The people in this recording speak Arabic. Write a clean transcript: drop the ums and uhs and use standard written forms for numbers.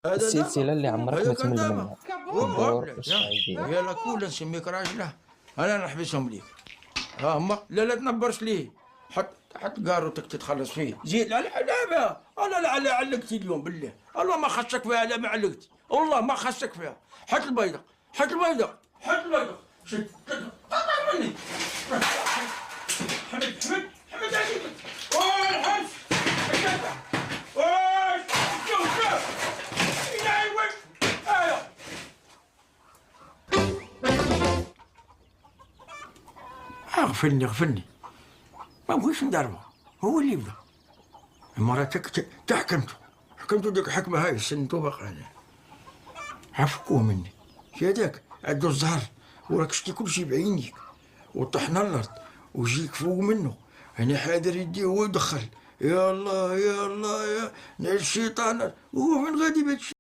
هذا السلسلة دابا، اللي عمرك ما هذا كان تمل دابا. منها، الدور بلاتي الصعيدية. يلاه كول نسميك راجله، انا نحبسهم ليك. ها هما، لا تنبرش ليه. حط كاروتك تتخلص فيه، زيد لا بها. لا علقتي اليوم بالله، الله ما خصك فيها. لا ما علقتي، والله ما خصك فيها. حط البيضة، شد طلع مني. حمد عليك. والحبس الشفع. شوف إلهي وين. غفلني ما بغيتش نداربه، هو اللي يبدا. مراتك حكمتو ديك الحكمه هاي سنتو باقي عليه. عفكوه مني شي هذاك عندو الزهر، وراك شتي كلشي بعينيك، وطحنا الارض وجيك فوق منه. يعني حاضر يديه هو يدخل. يا الله يا نعيش الشيطان، هو فين غادي بهادشي؟